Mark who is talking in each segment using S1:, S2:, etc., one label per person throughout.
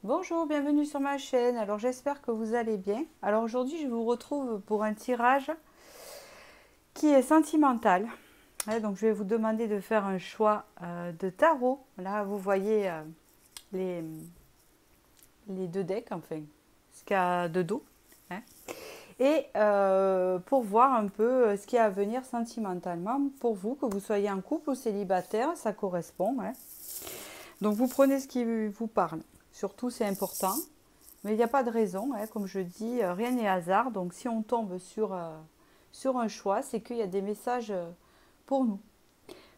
S1: Bonjour, bienvenue sur ma chaîne. Alors j'espère que vous allez bien. Alors aujourd'hui je vous retrouve pour un tirage qui est sentimental. Donc je vais vous demander de faire un choix de tarot. Là vous voyez les, les deux decks, enfin ce qu'il y a de dos. hein. Et pour voir un peu ce qui est à venir sentimentalement pour vous, que vous soyez en couple ou célibataire, ça correspond. Donc vous prenez ce qui vous parle. Surtout c'est important. Mais il n'y a pas de raison, comme je dis, rien n'est hasard. Donc si on tombe sur un choix, c'est qu'il y a des messages pour nous.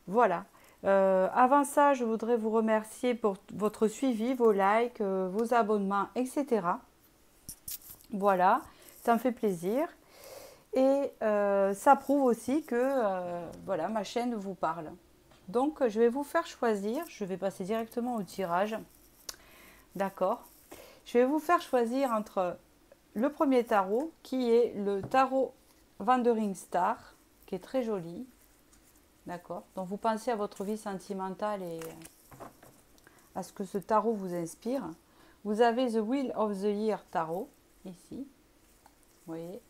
S1: Voilà. Avant ça, je voudrais vous remercier pour votre suivi, vos likes, vos abonnements, etc. Voilà, ça me fait plaisir. Et ça prouve aussi que voilà, ma chaîne vous parle. Donc je vais vous faire choisir, je vais passer directement au tirage. D'accord. Je vais vous faire choisir entre le premier tarot qui est le tarot Wandering Star, qui est très joli. D'accord. Donc vous pensez à votre vie sentimentale et à ce que ce tarot vous inspire. Vous avez The Wheel of the Year tarot, ici. Vous voyez.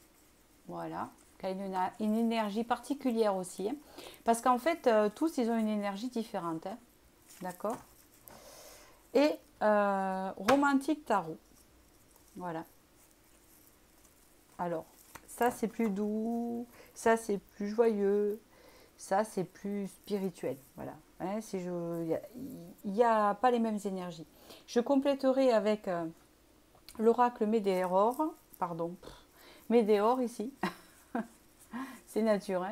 S1: Voilà. Qui a une énergie particulière aussi. Parce qu'en fait, tous, ils ont une énergie différente. D'accord. Et Romantique tarot. Voilà. Alors, ça c'est plus doux, ça c'est plus joyeux, ça c'est plus spirituel. Voilà. Il n'y a pas les mêmes énergies. Je compléterai avec l'oracle Médéor, pardon, Médéor ici, c'est nature.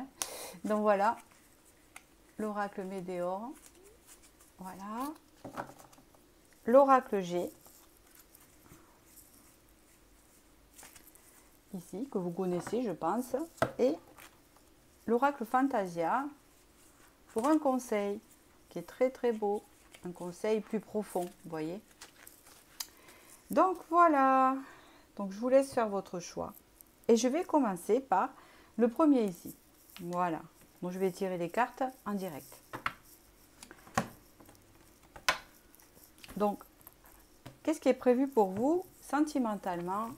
S1: Donc voilà, l'oracle Médéor, voilà, l'oracle G, ici, que vous connaissez je pense, et l'oracle Fantasia, pour un conseil qui est très très beau, un conseil plus profond, vous voyez. Donc voilà, donc je vous laisse faire votre choix. Et je vais commencer par le premier ici. Voilà, donc je vais tirer les cartes en direct. Donc, qu'est-ce qui est prévu pour vous sentimentalement?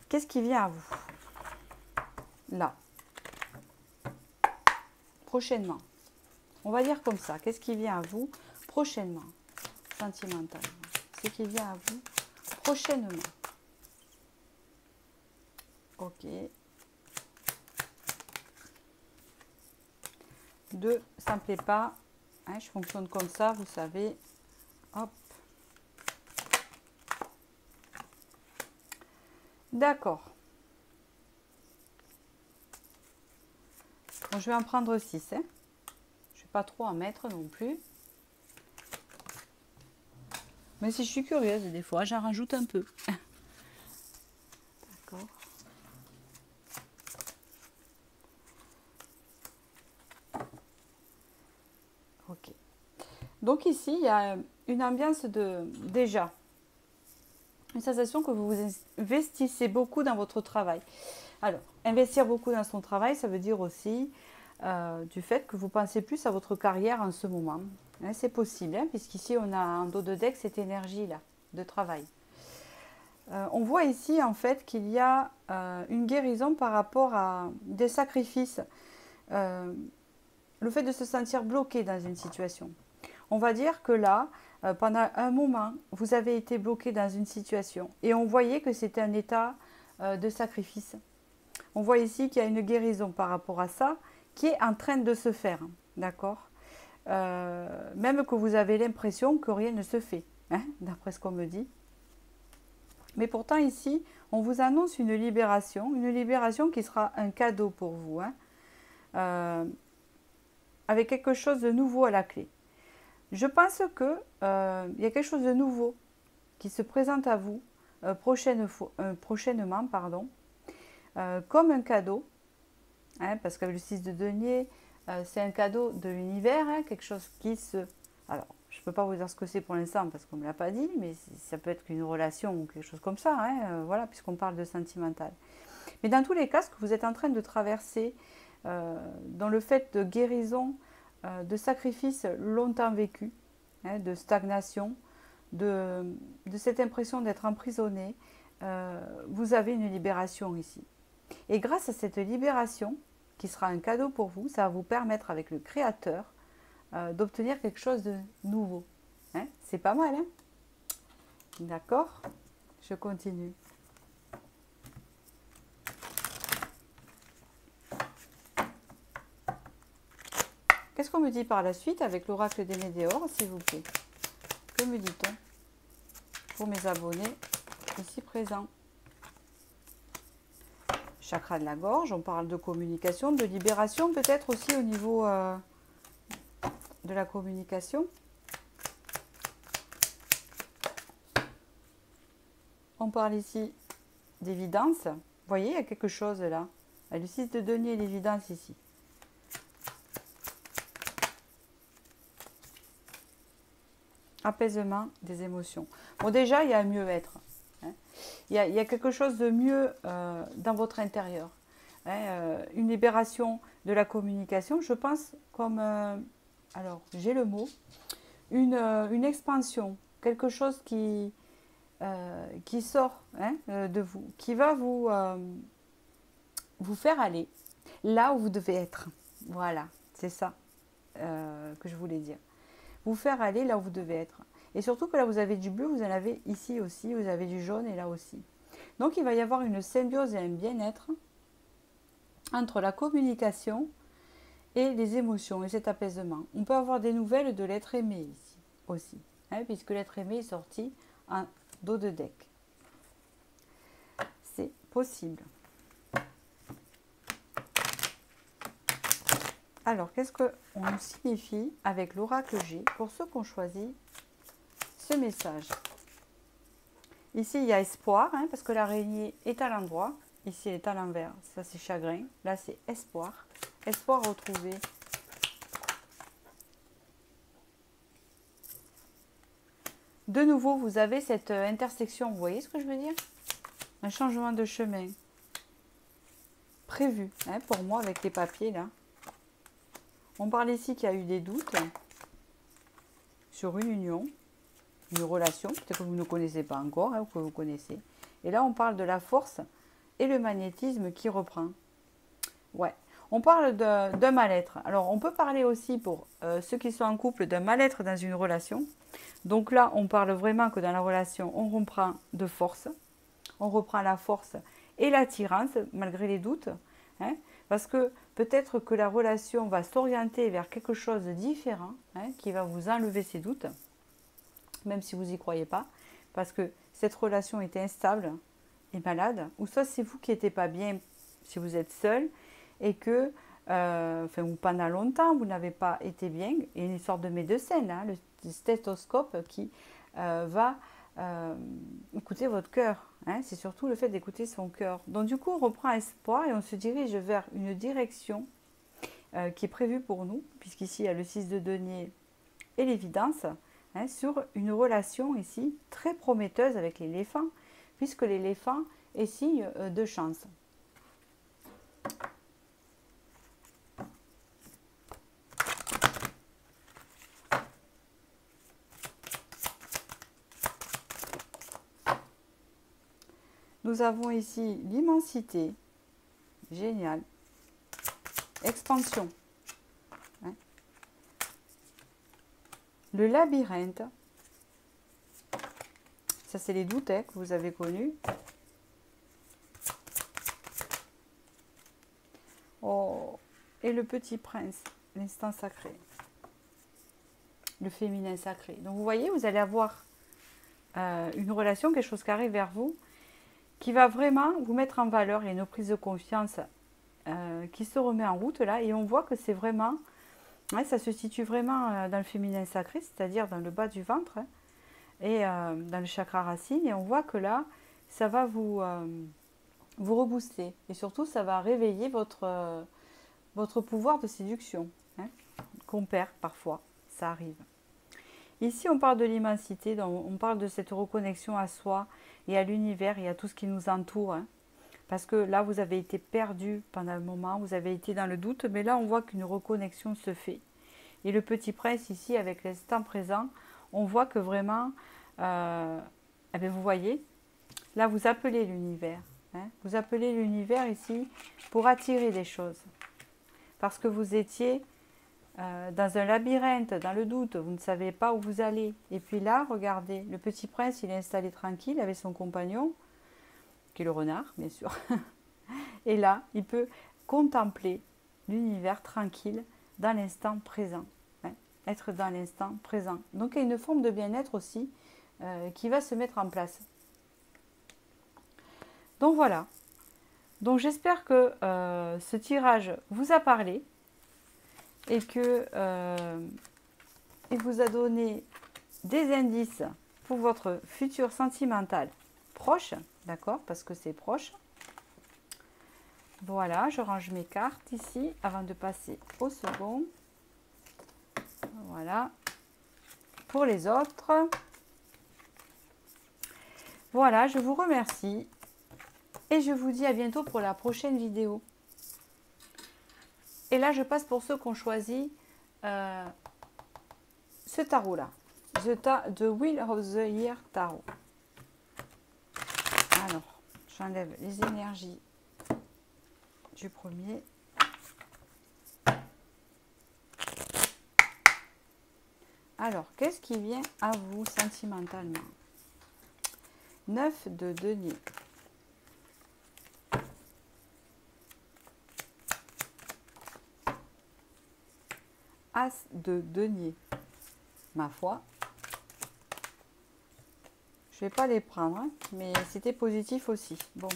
S1: Qu'est-ce qui vient à vous là, prochainement? On va dire comme ça, qu'est-ce qui vient à vous prochainement, sentimentalement? Ce qui vient à vous prochainement. Ok. 2, ça ne me plaît pas. Je fonctionne comme ça, vous savez. Hop. D'accord. Bon, je vais en prendre 6. Je ne vais pas trop en mettre non plus. Mais si je suis curieuse, des fois, j'en rajoute un peu. D'accord. Ok. Donc ici, il y a une ambiance de déjà. Une sensation que vous vous investissez beaucoup dans votre travail. Alors, investir beaucoup dans son travail, ça veut dire aussi du fait que vous pensez plus à votre carrière en ce moment. C'est possible, puisqu'ici, on a en dos de deck cette énergie-là de travail. On voit ici, en fait, qu'il y a une guérison par rapport à des sacrifices. Le fait de se sentir bloqué dans une situation. On va dire que là, pendant un moment, vous avez été bloqué dans une situation et on voyait que c'était un état de sacrifice. On voit ici qu'il y a une guérison par rapport à ça qui est en train de se faire, d'accord. Même que vous avez l'impression que rien ne se fait, d'après ce qu'on me dit. Mais pourtant ici, on vous annonce une libération qui sera un cadeau pour vous, avec quelque chose de nouveau à la clé. Je pense que y a quelque chose de nouveau qui se présente à vous prochainement, comme un cadeau, parce que le 6 de denier, c'est un cadeau de l'univers, quelque chose qui se... Alors, je ne peux pas vous dire ce que c'est pour l'instant parce qu'on ne me l'a pas dit, mais ça peut être une relation ou quelque chose comme ça, voilà, puisqu'on parle de sentimental. Mais dans tous les cas, ce que vous êtes en train de traverser, dans le fait de guérison, de sacrifice longtemps vécu, hein, de stagnation, de cette impression d'être emprisonné, vous avez une libération ici. Et grâce à cette libération, qui sera un cadeau pour vous, ça va vous permettre avec le Créateur d'obtenir quelque chose de nouveau. Hein, c'est pas mal, hein? D'accord? Je continue. Qu'est-ce qu'on me dit par la suite avec l'oracle des météores, s'il vous plaît? Que me dit-on pour mes abonnés ici présents? Chakra de la gorge, on parle de communication, de libération peut-être aussi au niveau de la communication. On parle ici d'évidence. Vous voyez, il y a quelque chose là. Le 6 de denier, l'évidence ici. Apaisement des émotions. Bon, déjà, il y a un mieux-être. Hein. Il y a quelque chose de mieux dans votre intérieur. Hein, une libération de la communication, je pense comme... alors, j'ai le mot. Une expansion. Quelque chose qui sort, hein, de vous. Qui va vous faire aller là où vous devez être. Voilà, c'est ça que je voulais dire. Vous faire aller là où vous devez être. Et surtout que là, vous avez du bleu, vous en avez ici aussi, vous avez du jaune et là aussi. Donc, il va y avoir une symbiose et un bien-être entre la communication et les émotions et cet apaisement. On peut avoir des nouvelles de l'être aimé ici aussi, hein, puisque l'être aimé est sorti en dos de deck. C'est possible. Alors, qu'est-ce qu'on nous signifie avec l'oracle G pour ceux qui ont choisi ce message? Ici, il y a espoir, hein, parce que l'araignée est à l'endroit. Ici, elle est à l'envers. Ça, c'est chagrin. Là, c'est espoir. Espoir retrouvé. De nouveau, vous avez cette intersection. Vous voyez ce que je veux dire? Un changement de chemin prévu, hein, pour moi, avec les papiers, là. On parle ici qu'il y a eu des doutes sur une union, une relation, peut-être que vous ne connaissez pas encore, hein, ou que vous connaissez. Et là, on parle de la force et le magnétisme qui reprend. Ouais, on parle d'un mal-être. Alors, on peut parler aussi pour ceux qui sont en couple d'un mal-être dans une relation. Donc là, on parle vraiment que dans la relation, on reprend de force. On reprend la force et l'attirance, malgré les doutes. Hein, parce que peut-être que la relation va s'orienter vers quelque chose de différent, hein, qui va vous enlever ces doutes, même si vous n'y croyez pas, parce que cette relation est instable et malade, ou soit c'est vous qui n'étiez pas bien si vous êtes seul, et que, ou pendant longtemps, vous n'avez pas été bien, et une sorte de médecin, là, le stéthoscope qui va écouter votre cœur. Hein, c'est surtout le fait d'écouter son cœur. Donc du coup, on reprend espoir et on se dirige vers une direction qui est prévue pour nous, puisqu'ici, il y a le 6 de denier et l'évidence, hein, sur une relation ici très prometteuse avec l'éléphant, puisque l'éléphant est signe de chance. Nous avons ici l'immensité, génial, expansion, hein. Le labyrinthe, ça c'est les doutes, hein, que vous avez connus. Oh, et le petit prince, l'instant sacré, le féminin sacré. Donc vous voyez, vous allez avoir une relation, quelque chose qui arrive vers vous, qui va vraiment vous mettre en valeur. Il y a une prise de confiance qui se remet en route là, et on voit que c'est vraiment, ouais, ça se situe vraiment dans le féminin sacré, c'est-à-dire dans le bas du ventre, hein, et dans le chakra racine, et on voit que là, ça va vous rebooster, et surtout ça va réveiller votre pouvoir de séduction, hein, qu'on perd parfois, ça arrive. Ici, on parle de l'immensité, on parle de cette reconnexion à soi et à l'univers et à tout ce qui nous entoure. Hein. Parce que là, vous avez été perdu pendant un moment, vous avez été dans le doute, mais là, on voit qu'une reconnexion se fait. Et le petit prince ici, avec l'instant présent, on voit que vraiment, eh bien, vous voyez, là vous appelez l'univers. Hein, vous appelez l'univers ici pour attirer des choses. Parce que vous étiez dans un labyrinthe, dans le doute, vous ne savez pas où vous allez. Et puis là, regardez, le petit prince, il est installé tranquille avec son compagnon, qui est le renard, bien sûr. Et là, il peut contempler l'univers tranquille dans l'instant présent. Hein, être dans l'instant présent. Donc, il y a une forme de bien-être aussi qui va se mettre en place. Donc, voilà. Donc, j'espère que ce tirage vous a parlé et que il vous a donné des indices pour votre futur sentimental proche, d'accord, parce que c'est proche. Voilà, je range mes cartes ici avant de passer au second. Voilà, pour les autres. Voilà, je vous remercie et je vous dis à bientôt pour la prochaine vidéo. Et là, je passe pour ceux qui ont choisi ce tarot-là, The Wheel of the Year Tarot. Alors, j'enlève les énergies du premier. Alors, qu'est-ce qui vient à vous sentimentalement? 9 de denier. As de denier. Ma foi. Je ne vais pas les prendre, hein, mais c'était positif aussi. Bon.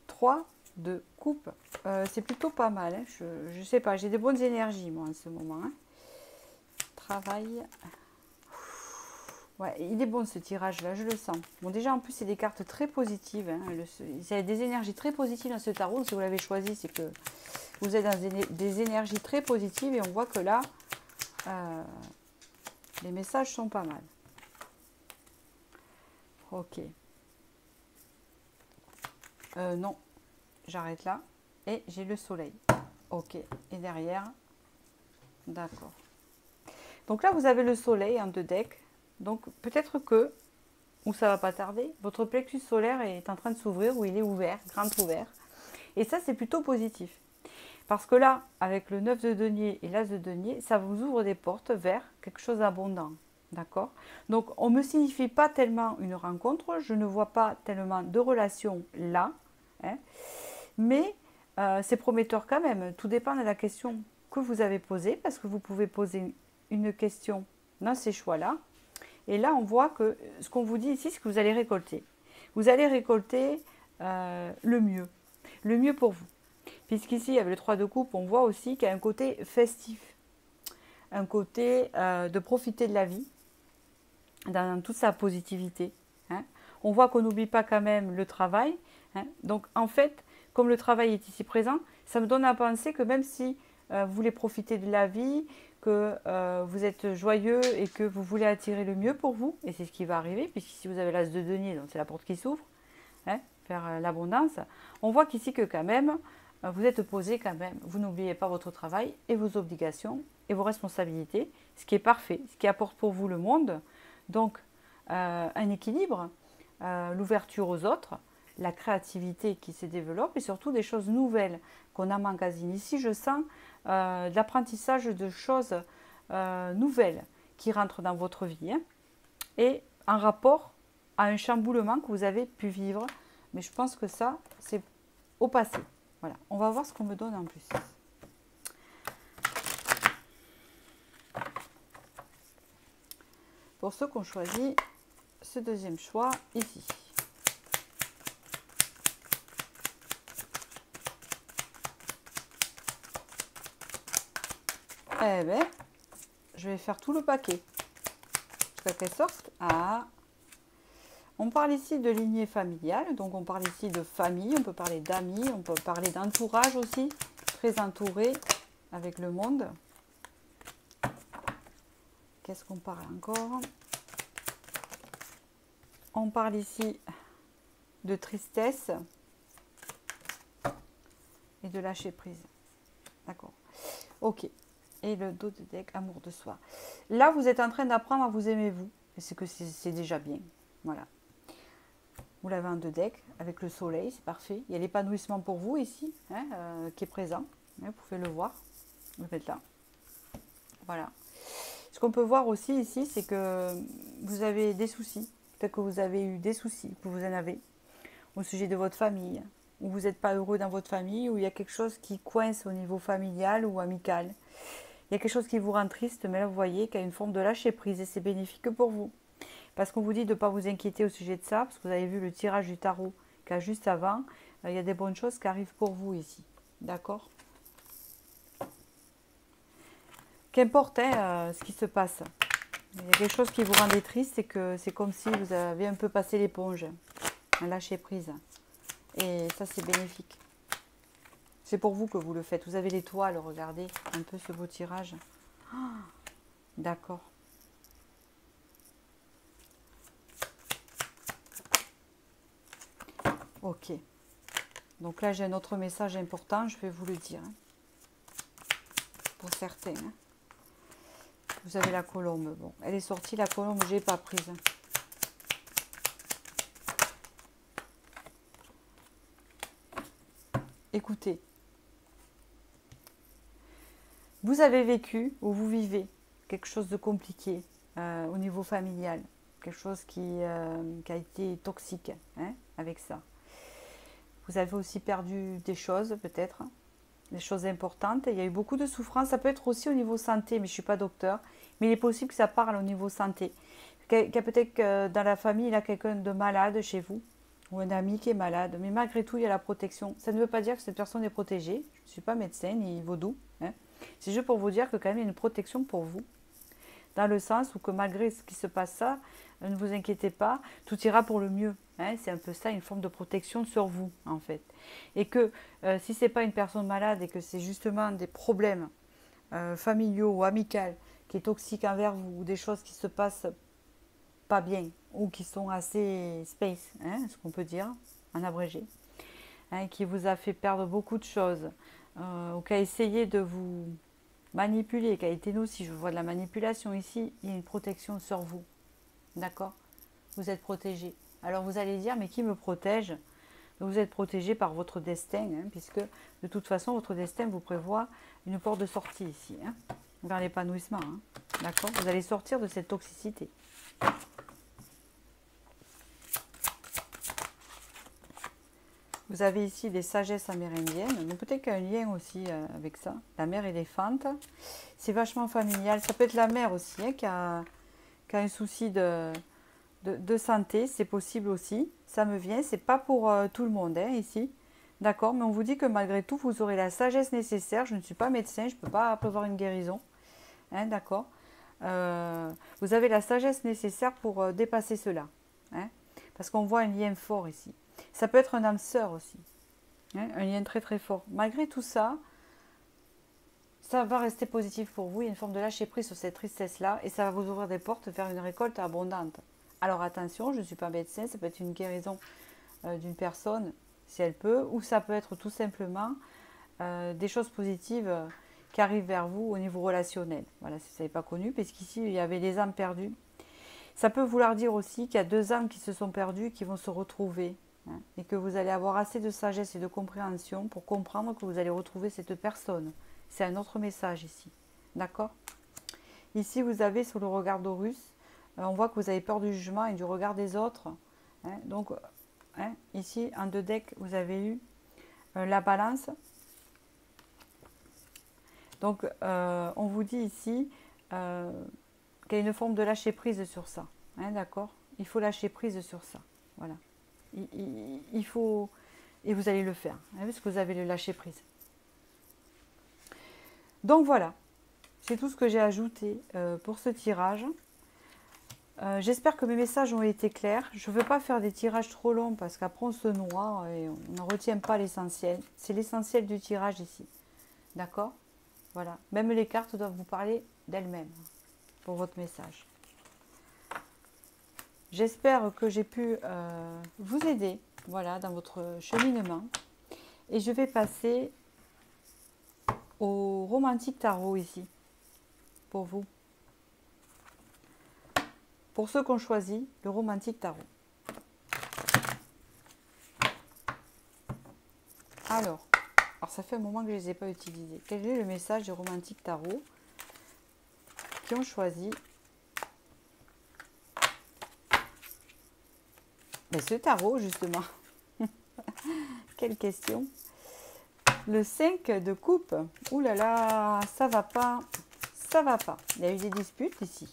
S1: 3 de coupe. C'est plutôt pas mal. Hein. Je ne sais pas, j'ai des bonnes énergies, moi, en ce moment. Hein. Travail. Ouais, il est bon ce tirage-là, je le sens. Bon, déjà, en plus, c'est des cartes très positives. Hein. Il y a des énergies très positives dans ce tarot. Donc, si vous l'avez choisi, c'est que vous êtes dans des énergies très positives. Et on voit que là, les messages sont pas mal. Ok. Non, j'arrête là. Et j'ai le soleil. Ok. Et derrière, d'accord. Donc là, vous avez le soleil en 2 decks. Donc peut-être que, ou ça va pas tarder, votre plexus solaire est en train de s'ouvrir, ou il est ouvert, grand ouvert. Et ça, c'est plutôt positif. Parce que là, avec le 9 de denier et l'as de denier, ça vous ouvre des portes vers quelque chose d'abondant. D'accord? Donc, on ne me signifie pas tellement une rencontre, je ne vois pas tellement de relations là. Hein, mais c'est prometteur quand même. Tout dépend de la question que vous avez posée, parce que vous pouvez poser une question dans ces choix-là. Et là, on voit que ce qu'on vous dit ici, c'est que vous allez récolter. Vous allez récolter le mieux pour vous. Puisqu'ici, avec le 3 de coupe, on voit aussi qu'il y a un côté festif, un côté de profiter de la vie, dans toute sa positivité. Hein. On voit qu'on n'oublie pas quand même le travail. Hein. Donc, en fait, comme le travail est ici présent, ça me donne à penser que même si vous voulez profiter de la vie, que vous êtes joyeux et que vous voulez attirer le mieux pour vous, et c'est ce qui va arriver, puisqu'ici vous avez l'as de denier, donc c'est la porte qui s'ouvre, hein, vers l'abondance, on voit qu'ici que quand même, vous êtes posé quand même, vous n'oubliez pas votre travail et vos obligations et vos responsabilités, ce qui est parfait, ce qui apporte pour vous le monde, donc un équilibre, l'ouverture aux autres, la créativité qui se développe et surtout des choses nouvelles qu'on emmagasine. Ici, je sens de l'apprentissage de choses nouvelles qui rentrent dans votre vie, hein, et en rapport à un chamboulement que vous avez pu vivre. Mais je pense que ça, c'est au passé. Voilà, on va voir ce qu'on me donne en plus. Pour ceux qui ont choisi ce deuxième choix ici. Eh bien, je vais faire tout le paquet. Jusqu'à qu'elle sorte. Ah. On parle ici de lignée familiale, donc on parle ici de famille, on peut parler d'amis, on peut parler d'entourage aussi, très entouré avec le monde. Qu'est-ce qu'on parle encore? On parle ici de tristesse et de lâcher prise. D'accord. Ok. Et le dos de deck, amour de soi. Là, vous êtes en train d'apprendre à vous aimer vous. Et c'est que c'est déjà bien. Voilà. Vous l'avez en 2 decks avec le soleil, c'est parfait. Il y a l'épanouissement pour vous ici, hein, qui est présent. Hein, vous pouvez le voir. Vous le mettre là. Voilà. Ce qu'on peut voir aussi ici, c'est que vous avez des soucis. Peut-être que vous avez eu des soucis, que vous en avez, au sujet de votre famille, ou vous n'êtes pas heureux dans votre famille, ou il y a quelque chose qui coince au niveau familial ou amical. Il y a quelque chose qui vous rend triste, mais là vous voyez qu'il y a une forme de lâcher prise et c'est bénéfique pour vous. Parce qu'on vous dit de ne pas vous inquiéter au sujet de ça, parce que vous avez vu le tirage du tarot qu'il y a juste avant, il y a des bonnes choses qui arrivent pour vous ici. D'accord? Qu'importe ce qui se passe. Il y a quelque chose qui vous rendait triste et que c'est comme si vous avez un peu passé l'éponge. Un lâcher prise. Et ça c'est bénéfique. C'est pour vous que vous le faites. Vous avez l'étoile, regardez un peu ce beau tirage. Oh, d'accord. Ok. Donc là, j'ai un autre message important, je vais vous le dire. Hein. Pour certains. Hein. Vous avez la colombe. Bon, elle est sortie, la colombe, je n'ai pas prise. Écoutez. Vous avez vécu ou vous vivez quelque chose de compliqué au niveau familial. Quelque chose qui a été toxique hein, avec ça. Vous avez aussi perdu des choses peut-être, des choses importantes. Il y a eu beaucoup de souffrance. Ça peut être aussi au niveau santé, mais je ne suis pas docteur. Mais il est possible que ça parle au niveau santé. Qu'il y a peut-être que dans la famille, il y a quelqu'un de malade chez vous, ou un ami qui est malade. Mais malgré tout, il y a la protection. Ça ne veut pas dire que cette personne est protégée. Je ne suis pas médecin ni vaudou. Hein. C'est juste pour vous dire que quand même, il y a une protection pour vous. Dans le sens où que malgré ce qui se passe ça, ne vous inquiétez pas, tout ira pour le mieux. Hein, c'est un peu ça, une forme de protection sur vous, en fait. Et que si ce n'est pas une personne malade et que c'est justement des problèmes familiaux ou amicaux qui est toxique envers vous, ou des choses qui se passent pas bien, ou qui sont assez space, hein, ce qu'on peut dire, en abrégé, hein, qui vous a fait perdre beaucoup de choses, ou qui a essayé de vous manipuler, qui a été nocif, je vois de la manipulation ici, il y a une protection sur vous. D'accord? Vous êtes protégé. Alors vous allez dire, mais qui me protège? Vous êtes protégé par votre destin, hein, puisque de toute façon, votre destin vous prévoit une porte de sortie ici, hein, vers l'épanouissement. Hein, d'accord? Vous allez sortir de cette toxicité. Vous avez ici des sagesses amérindiennes, donc peut-être qu'il y a un lien aussi avec ça. La mère éléphante, c'est vachement familial. Ça peut être la mère aussi hein, qui a un souci de santé, c'est possible aussi. Ça me vient, c'est pas pour tout le monde hein, ici. D'accord, mais on vous dit que malgré tout, vous aurez la sagesse nécessaire. Je ne suis pas médecin, je ne peux pas prévoir une guérison. Hein, d'accord. Vous avez la sagesse nécessaire pour dépasser cela. Hein, parce qu'on voit un lien fort ici. Ça peut être un âme sœur aussi. Hein, un lien très très fort. Malgré tout ça, ça va rester positif pour vous. Il y a une forme de lâcher prise sur cette tristesse-là. Et ça va vous ouvrir des portes vers une récolte abondante. Alors attention, je ne suis pas médecin. Ça peut être une guérison d'une personne, si elle peut. Ou ça peut être tout simplement des choses positives qui arrivent vers vous au niveau relationnel. Voilà, si ça n'est pas connu. Puisqu'ici, il y avait des âmes perdues. Ça peut vouloir dire aussi qu'il y a 2 âmes qui se sont perdues qui vont se retrouver. Hein, et que vous allez avoir assez de sagesse et de compréhension pour comprendre que vous allez retrouver cette personne. C'est un autre message ici. D'accord? Ici, vous avez sur le regard d'Horus, on voit que vous avez peur du jugement et du regard des autres. Hein, donc, hein, ici, en 2 decks, vous avez eu la balance. Donc, on vous dit ici qu'il y a une forme de lâcher prise sur ça. Hein, d'accord? Il faut lâcher prise sur ça. Voilà. Il faut... Et vous allez le faire, hein, parce que vous avez le lâcher prise. Donc voilà, c'est tout ce que j'ai ajouté pour ce tirage. J'espère que mes messages ont été clairs. Je ne veux pas faire des tirages trop longs parce qu'après on se noie et on ne retient pas l'essentiel. C'est l'essentiel du tirage ici. D'accord? Voilà. Même les cartes doivent vous parler d'elles-mêmes pour votre message. J'espère que j'ai pu vous aider voilà, dans votre cheminement. Et je vais passer au romantique tarot ici. pour vous. Pour ceux qui ont choisi le romantique tarot. Alors, ça fait un moment que je ne les ai pas utilisés. Quel est le message du romantique tarot qui ont choisi ce tarot, justement? Quelle question. Le 5 de coupe. Ouh là là, ça va pas. Ça va pas. Il y a eu des disputes ici.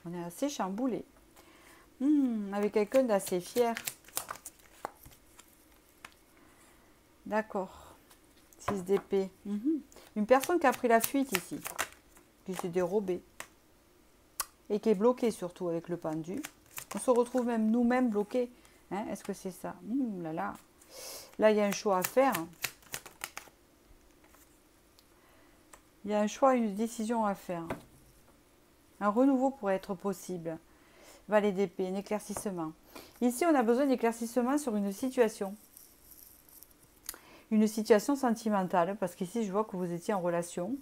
S1: On est assez chamboulé. Avec quelqu'un d'assez fier. D'accord. 6 d'épée. Une personne qui a pris la fuite ici. Qui s'est dérobée. Et qui est bloquée surtout avec le pendu. On se retrouve même nous-mêmes bloqués. Hein, est-ce que c'est ça? Là là. Là, il y a un choix à faire. Il y a un choix, une décision à faire. Un renouveau pourrait être possible. Valet d'épée, un éclaircissement. Ici, on a besoin d'éclaircissement sur une situation. Une situation sentimentale, parce qu'ici, je vois que vous étiez en relation.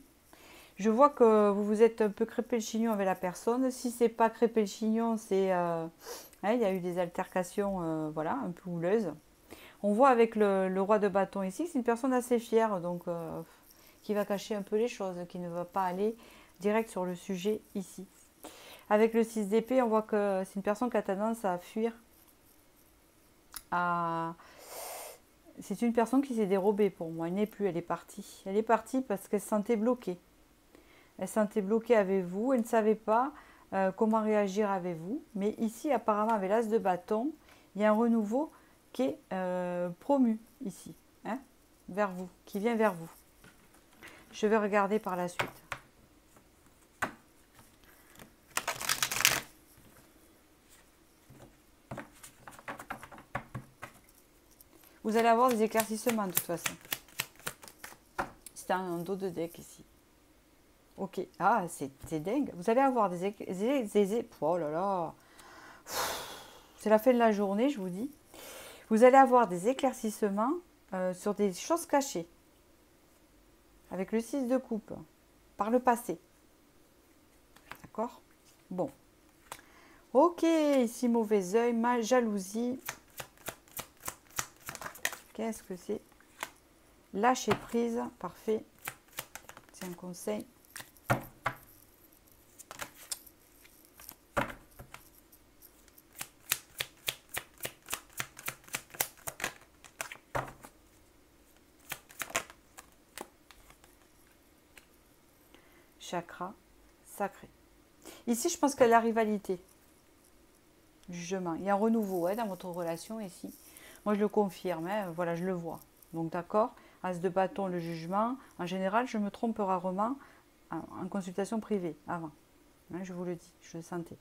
S1: Je vois que vous vous êtes un peu crêpé le chignon avec la personne. Si c'est pas crêpé le chignon, c'est... il y a eu des altercations, voilà, un peu houleuses. On voit avec le roi de bâton ici que c'est une personne assez fière, donc qui va cacher un peu les choses, qui ne va pas aller direct sur le sujet ici. Avec le 6 d'épée, on voit que c'est une personne qui a tendance à fuir. C'est une personne qui s'est dérobée pour moi. Elle n'est plus, elle est partie. Elle est partie parce qu'elle se sentait bloquée. Elle se sentait bloquée avec vous. Elle ne savait pas comment réagir avec vous. Mais ici, apparemment, avec l'as de bâton, il y a un renouveau qui est promu ici, hein, vers vous, qui vient vers vous. Je vais regarder par la suite. Vous allez avoir des éclaircissements de toute façon. C'est un dos de deck ici. Ok. Ah, c'est dingue. Vous allez avoir des oh là là. C'est la fin de la journée, je vous dis. Vous allez avoir des éclaircissements sur des choses cachées. Avec le 6 de coupe. Par le passé. D'accord? Bon. Ok, ici mauvais œil, mal, jalousie. Qu'est-ce que c'est? Lâcher prise, parfait. C'est un conseil. Chakra sacré. Ici, je pense qu'il y a la rivalité. Jugement. Il y a un renouveau dans votre relation ici. Moi, je le confirme. Voilà, je le vois. Donc, d'accord. As de bâton, le jugement. En général, je me trompe rarement en consultation privée avant. Je vous le dis, je le sentais.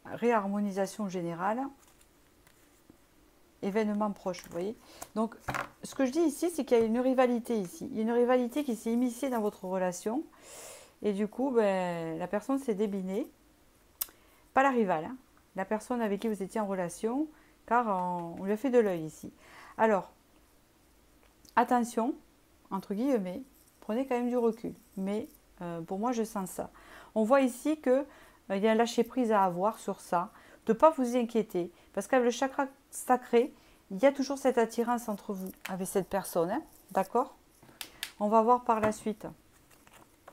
S1: Réharmonisation générale. Événement proche, vous voyez. Donc, ce que je dis ici, c'est qu'il y a une rivalité ici. Il y a une rivalité qui s'est immiscée dans votre relation. Et du coup, la personne s'est débinée. Pas la rivale, hein. La personne avec qui vous étiez en relation, car on lui a fait de l'œil ici. Alors, attention, entre guillemets, prenez quand même du recul. Mais pour moi, je sens ça. On voit ici qu'il y a un lâcher-prise à avoir sur ça. De ne pas vous inquiéter. Parce qu'avec le chakra sacré, il y a toujours cette attirance entre vous avec cette personne. Hein, d'accord? On va voir par la suite.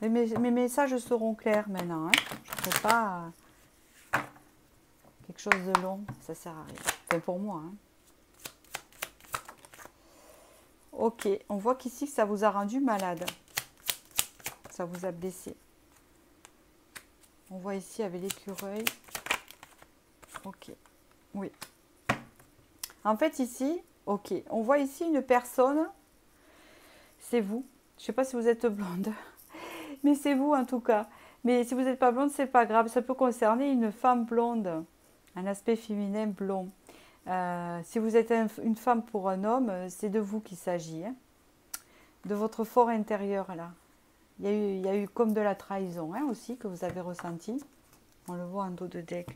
S1: Mes messages seront clairs maintenant. Hein. Je ne ferai pas quelque chose de long. Ça ne sert à rien. Enfin, pour moi. Hein. Ok. On voit qu'ici, ça vous a rendu malade. Ça vous a blessé. On voit ici avec l'écureuil. Ok. Oui. En fait, ici, ok. On voit ici une personne. C'est vous. Je ne sais pas si vous êtes blonde. Mais c'est vous en tout cas. Mais si vous n'êtes pas blonde, c'est pas grave. Ça peut concerner une femme blonde. Un aspect féminin blond. Si vous êtes une femme pour un homme, c'est de vous qu'il s'agit. Hein. De votre fort intérieur là. Il y a eu comme de la trahison hein, aussi que vous avez ressenti. On le voit en dos de deck.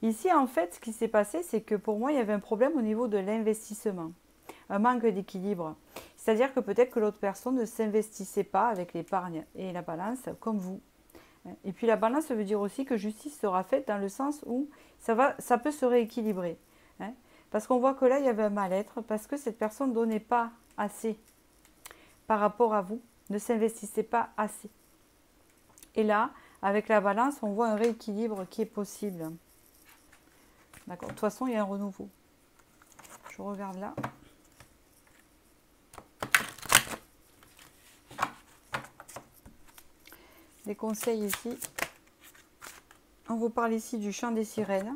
S1: Ici, en fait, ce qui s'est passé, c'est que pour moi, il y avait un problème au niveau de l'investissement. Un manque d'équilibre. C'est-à-dire que peut-être que l'autre personne ne s'investissait pas avec l'épargne et la balance comme vous. Et puis la balance veut dire aussi que justice sera faite dans le sens où ça peut se rééquilibrer. Hein. Parce qu'on voit que là, il y avait un mal-être, parce que cette personne ne donnait pas assez par rapport à vous, ne s'investissait pas assez. Et là, avec la balance, on voit un rééquilibre qui est possible. D'accord. De toute façon, il y a un renouveau. Je regarde là. Des conseils ici. On vous parle ici du chant des sirènes.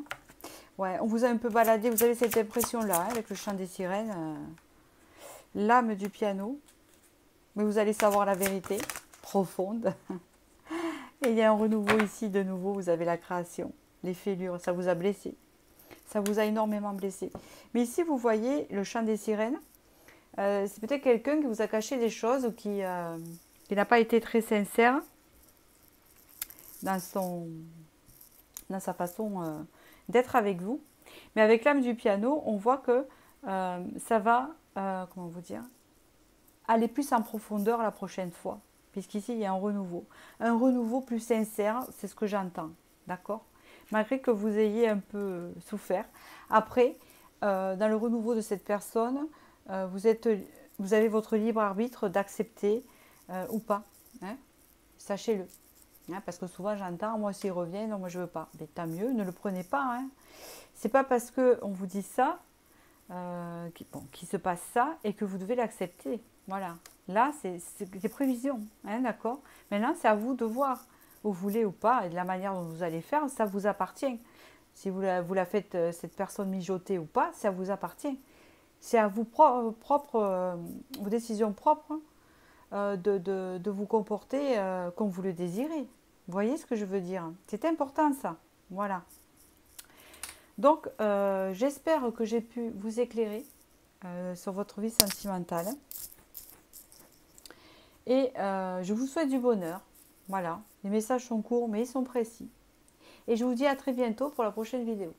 S1: Ouais, on vous a un peu baladé. Vous avez cette impression-là, hein, avec le chant des sirènes. L'âme du piano. Mais vous allez savoir la vérité profonde. Et il y a un renouveau ici, de nouveau. Vous avez la création, les fêlures. Ça vous a blessé. Ça vous a énormément blessé. Mais ici, vous voyez le chant des sirènes. C'est peut-être quelqu'un qui vous a caché des choses ou qui n'a pas été très sincère dans sa façon d'être avec vous. Mais avec l'âme du piano, on voit que ça va, comment vous dire, aller plus en profondeur la prochaine fois. Puisqu'ici, il y a un renouveau. Un renouveau plus sincère, c'est ce que j'entends. D'accord? Malgré que vous ayez un peu souffert. Après, dans le renouveau de cette personne, vous avez votre libre arbitre d'accepter ou pas. Hein? Sachez-le. Hein, parce que souvent j'entends, moi s'il revient, non moi je veux pas. Mais tant mieux, ne le prenez pas. Hein. C'est pas parce qu'on vous dit ça, qu'il se passe ça, et que vous devez l'accepter. Voilà. Là, c'est des prévisions. Hein, d'accord. Maintenant, c'est à vous de voir. Vous voulez ou pas, et de la manière dont vous allez faire, ça vous appartient. Si vous la faites, cette personne mijoter ou pas, ça vous appartient. C'est à vous vos décisions propres de vous comporter comme vous le désirez. Vous voyez ce que je veux dire? C'est important ça. Voilà. Donc, j'espère que j'ai pu vous éclairer sur votre vie sentimentale. Et je vous souhaite du bonheur. Voilà. Les messages sont courts, mais ils sont précis. Et je vous dis à très bientôt pour la prochaine vidéo.